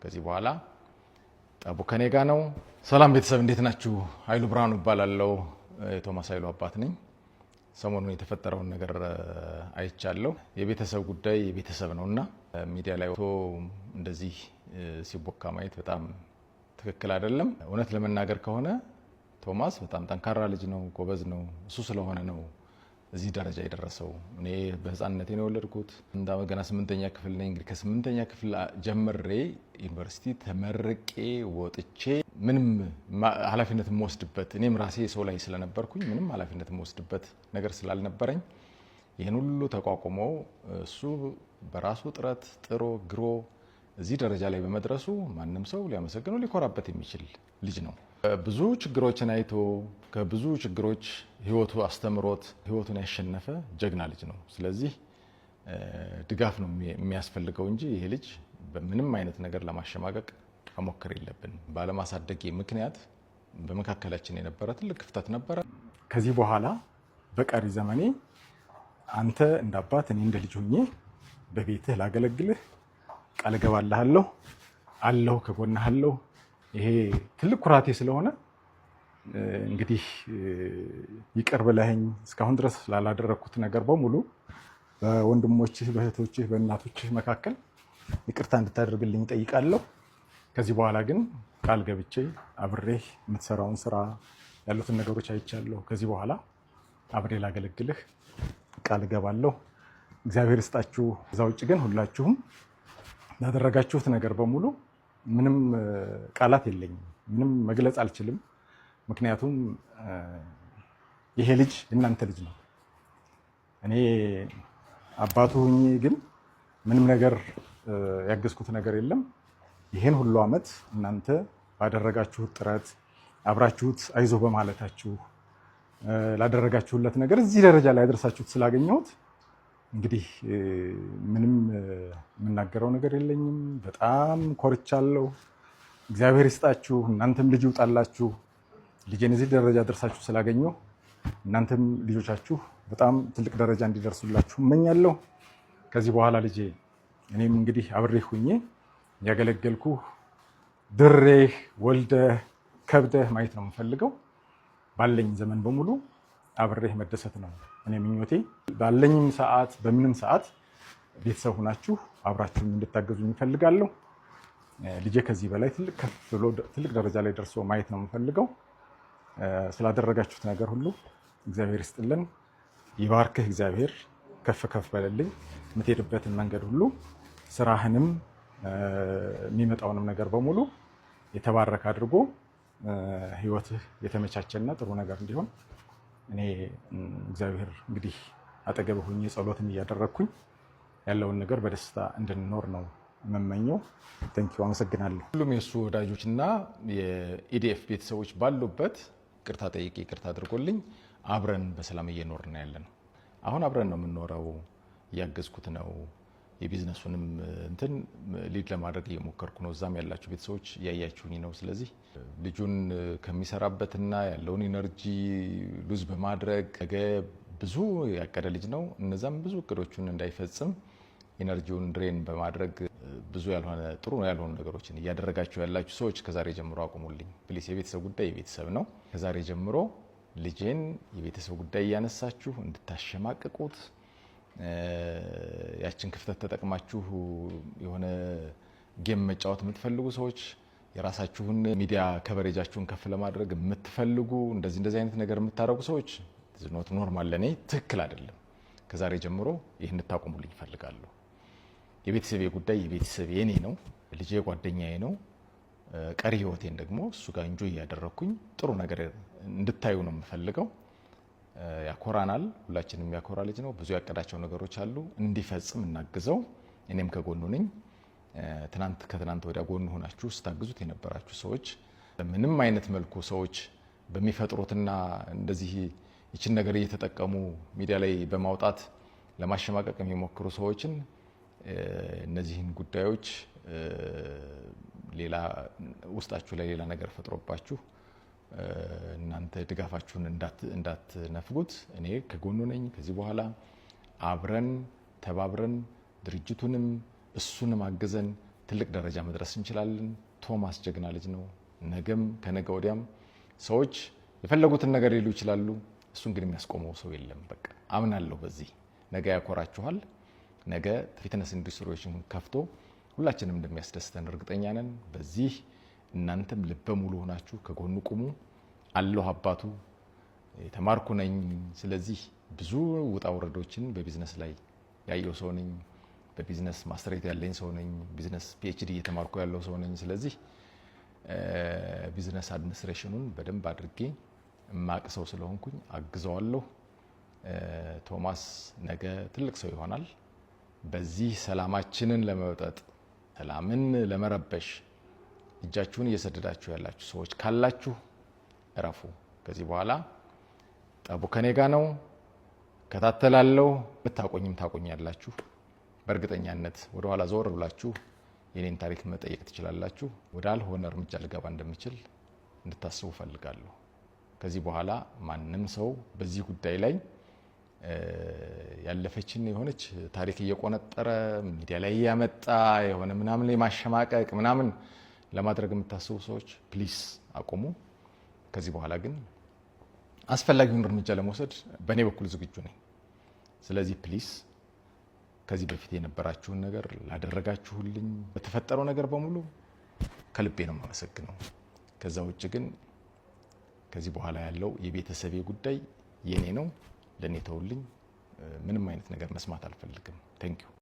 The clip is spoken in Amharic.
ከዚህ በኋላ ጠቡ ከኔ ጋር ነው። ሰላም ቤተሰብ እንዴት ናችሁ? ኃይሉ ብርሃኑ እባላለሁ። የቶማስ ኃይሉ አባት ነኝ። ሰሞኑን የተፈጠረውን ነገር አይቻለሁ። የቤተሰብ ጉዳይ የቤተሰብ ነውና ሚዲያ ላይ ወጥቶ እንደዚህ ሲቦካ ማየት በጣም ትክክል አይደለም። እውነት ለመናገር ከሆነ ቶማስ በጣም ጠንካራ ልጅ ነው፣ ጎበዝ ነው። እሱ ስለሆነ ነው እዚህ ደረጃ የደረሰው። እኔ በህፃንነቴ ነው የወለድኩት። ገና 8ኛ ክፍል ነኝ። እንግዲህ ከ8ኛ ክፍል ጀምሬ ዩኒቨርሲቲ ተመርቄ ወጥቼ ምንም ኃላፊነት የምወስድበት እኔም ራሴ ሰው ላይ ስለነበርኩኝ ምንም ኃላፊነት የምወስድበት ነገር ስላልነበረኝ ይህን ሁሉ ተቋቁሞ እሱ በራሱ ጥረት ጥሮ ግሮ እዚህ ደረጃ ላይ በመድረሱ ማንም ሰው ሊያመሰግነው ሊኮራበት የሚችል ልጅ ነው። ብዙ ችግሮችን አይቶ ከብዙ ችግሮች ህይወቱ አስተምሮት ህይወቱን ያሸነፈ ጀግና ልጅ ነው። ስለዚህ ድጋፍ ነው የሚያስፈልገው እንጂ ይሄ ልጅ በምንም አይነት ነገር ለማሸማቀቅ መሞከር የለብን። ባለማሳደጌ ምክንያት በመካከላችን የነበረ ትልቅ ክፍተት ነበረ። ከዚህ በኋላ በቀሪ ዘመኔ አንተ እንደ አባት እኔ እንደ ልጅ ሆኜ በቤትህ ላገለግልህ ቃል እገባልሃለሁ። አለሁ፣ ከጎንህ አለሁ። ይሄ ትልቅ ኩራቴ ስለሆነ እንግዲህ ይቅር ብለኸኝ እስካሁን ድረስ ላላደረኩት ነገር በሙሉ በወንድሞችህ፣ በእህቶችህ፣ በእናቶችህ መካከል ይቅርታ እንድታደርግልኝ እጠይቃለሁ። ከዚህ በኋላ ግን ቃል ገብቼ አብሬህ የምትሰራውን ስራ ያሉትን ነገሮች አይቻለሁ። ከዚህ በኋላ አብሬ ላገለግልህ ቃል እገባለሁ። እግዚአብሔር ይስጣችሁ። እዛ ውጭ ግን ሁላችሁም ያደረጋችሁት ነገር በሙሉ ምንም ቃላት የለኝም፣ ምንም መግለጽ አልችልም። ምክንያቱም ይሄ ልጅ እናንተ ልጅ ነው። እኔ አባቱ ሆኜ ግን ምንም ነገር ያገዝኩት ነገር የለም። ይሄን ሁሉ ዓመት እናንተ ባደረጋችሁት ጥረት አብራችሁት አይዞህ በማለታችሁ ላደረጋችሁለት ነገር እዚህ ደረጃ ላይ ያደርሳችሁት ስላገኘሁት እንግዲህ ምንም የምናገረው ነገር የለኝም። በጣም ኮርቻለሁ። እግዚአብሔር ይስጣችሁ። እናንተም ልጅ ይውጣላችሁ። ልጄን እዚህ ደረጃ ደርሳችሁ ስላገኘሁ እናንተም ልጆቻችሁ በጣም ትልቅ ደረጃ እንዲደርሱላችሁ እመኛለሁ። ከዚህ በኋላ ልጄ እኔም እንግዲህ አብሬህ ሁኜ ያገለገልኩህ ድሬህ ወልደህ ከብደህ ማየት ነው የምፈልገው። ባለኝ ዘመን በሙሉ አብሬህ መደሰት ነው እኔ ምኞቴ። ባለኝም ሰዓት በምንም ሰዓት ቤተሰብ ሆናችሁ አብራችሁኝ እንድታገዙኝ እፈልጋለሁ። ልጄ ከዚህ በላይ ትልቅ ደረጃ ላይ ደርሶ ማየት ነው የምፈልገው። ስላደረጋችሁት ነገር ሁሉ እግዚአብሔር ይስጥልን፣ ይባርክህ። እግዚአብሔር ከፍ ከፍ በለልኝ። የምትሄድበትን መንገድ ሁሉ ስራህንም የሚመጣውንም ነገር በሙሉ የተባረከ አድርጎ ህይወትህ የተመቻቸና ጥሩ ነገር እንዲሆን እኔ እግዚአብሔር እንግዲህ አጠገብህ ሆኜ ጸሎትን እያደረግኩኝ ያለውን ነገር በደስታ እንድንኖር ነው የምመኘው። ቴንኪው፣ አመሰግናለሁ። ሁሉም የእሱ ወዳጆችና የኢዲኤፍ ቤተሰቦች ባሉበት ቅርታ ጠይቄ ቅርታ አድርጎልኝ አብረን በሰላም እየኖርን ያለን። አሁን አብረን ነው የምንኖረው። እያገዝኩት ነው። የቢዝነሱንም እንትን ሊድ ለማድረግ እየሞከርኩ ነው። እዛም ያላችሁ ቤተሰቦች እያያችሁኝ ነው። ስለዚህ ልጁን ከሚሰራበትና ያለውን ኢነርጂ ሉዝ በማድረግ ነገ ብዙ ያቀደ ልጅ ነው። እነዛም ብዙ እቅዶቹን እንዳይፈጽም ኢነርጂውን ድሬን በማድረግ ብዙ ያልሆነ ጥሩ ያልሆኑ ነገሮችን እያደረጋችሁ ያላችሁ ሰዎች ከዛሬ ጀምሮ አቁሙልኝ ፕሊስ። የቤተሰብ ጉዳይ የቤተሰብ ነው። ከዛሬ ጀምሮ ልጄን የቤተሰብ ጉዳይ እያነሳችሁ እንድታሸማቅቁት ያችን ክፍተት ተጠቅማችሁ የሆነ ጌም መጫወት የምትፈልጉ ሰዎች፣ የራሳችሁን ሚዲያ ከቨሬጃችሁን ከፍ ለማድረግ የምትፈልጉ እንደዚህ አይነት ነገር የምታደርጉ ሰዎች ኖት ኖርማል፣ ለኔ ትክክል አይደለም። ከዛሬ ጀምሮ ይህን እንድታቆሙልኝ እፈልጋለሁ። የቤተሰቤ ጉዳይ የቤተሰብ የኔ ነው። ልጄ ጓደኛዬ ነው። ቀሪ ህይወቴን ደግሞ እሱ ጋር እንጆ እያደረኩኝ ጥሩ ነገር እንድታዩ ነው የምፈልገው። ያኮራናል። ሁላችንም ያኮራ ልጅ ነው። ብዙ ያቀዳቸው ነገሮች አሉ። እንዲፈጽም እናግዘው። እኔም ከጎኑ ነኝ። ከትናንት ወዲያ ጎኑ ሆናችሁ ስታግዙት የነበራችሁ ሰዎች፣ ምንም አይነት መልኩ ሰዎች በሚፈጥሩትና እንደዚህ ይችን ነገር እየተጠቀሙ ሚዲያ ላይ በማውጣት ለማሸማቀቅ የሚሞክሩ ሰዎችን እነዚህን ጉዳዮች ሌላ ውስጣችሁ ላይ ሌላ ነገር ፈጥሮባችሁ እናንተ ድጋፋችሁን እንዳትነፍጉት እኔ ከጎኑ ነኝ። ከዚህ በኋላ አብረን ተባብረን ድርጅቱንም እሱንም አገዘን ትልቅ ደረጃ መድረስ እንችላለን። ቶማስ ጀግና ልጅ ነው። ነገም ከነገ ወዲያም ሰዎች የፈለጉትን ነገር ሊሉ ይችላሉ። እሱን ግን የሚያስቆመው ሰው የለም። በቃ አምናለሁ በዚህ። ነገ ያኮራችኋል። ነገ ፊትነስ ኢንዱስትሪዎችን ከፍቶ ሁላችንም እንደሚያስደስተን እርግጠኛ ነን። በዚህ እናንተም ልበ ሙሉ ሆናችሁ ከጎኑ ቁሙ። አለሁ አባቱ የተማርኩ ነኝ። ስለዚህ ብዙ ውጣ ውረዶችን በቢዝነስ ላይ ያየው ሰው ነኝ። በቢዝነስ ማስተሬት ያለኝ ሰው ነኝ። ቢዝነስ ፒኤችዲ እየተማርኩ ያለው ሰው ነኝ። ስለዚህ ቢዝነስ አድሚኒስትሬሽኑን በደንብ አድርጌ ማቅ ሰው ስለሆንኩኝ አግዘዋለሁ። ቶማስ ነገ ትልቅ ሰው ይሆናል። በዚህ ሰላማችንን ለመውጠጥ ሰላምን ለመረበሽ እጃችሁን እየሰደዳችሁ ያላችሁ ሰዎች ካላችሁ እረፉ። ከዚህ በኋላ ጠቡ ከኔ ጋ ነው። ከታተላለሁ። ብታቆኝም ታቆኛላችሁ። በእርግጠኛነት ወደ ኋላ ዘወር ብላችሁ የኔን ታሪክ መጠየቅ ትችላላችሁ። ወደ አልሆነ እርምጃ ልገባ እንደምችል እንድታስቡ ፈልጋለሁ። ከዚህ በኋላ ማንም ሰው በዚህ ጉዳይ ላይ ያለፈችን የሆነች ታሪክ እየቆነጠረ ሚዲያ ላይ ያመጣ የሆነ ምናምን ላይ ማሸማቀቅ ምናምን ለማድረግ የምታስቡ ሰዎች ፕሊስ አቁሙ። ከዚህ በኋላ ግን አስፈላጊውን እርምጃ ለመውሰድ በእኔ በኩል ዝግጁ ነኝ። ስለዚህ ፕሊስ ከዚህ በፊት የነበራችሁን ነገር ላደረጋችሁልኝ በተፈጠረው ነገር በሙሉ ከልቤ ነው የማመሰግነው። ከዛ ውጭ ግን ከዚህ በኋላ ያለው የቤተሰቤ ጉዳይ የኔ ነው። ለኔ ተውልኝ። ምንም አይነት ነገር መስማት አልፈልግም። ቴንክ ዩ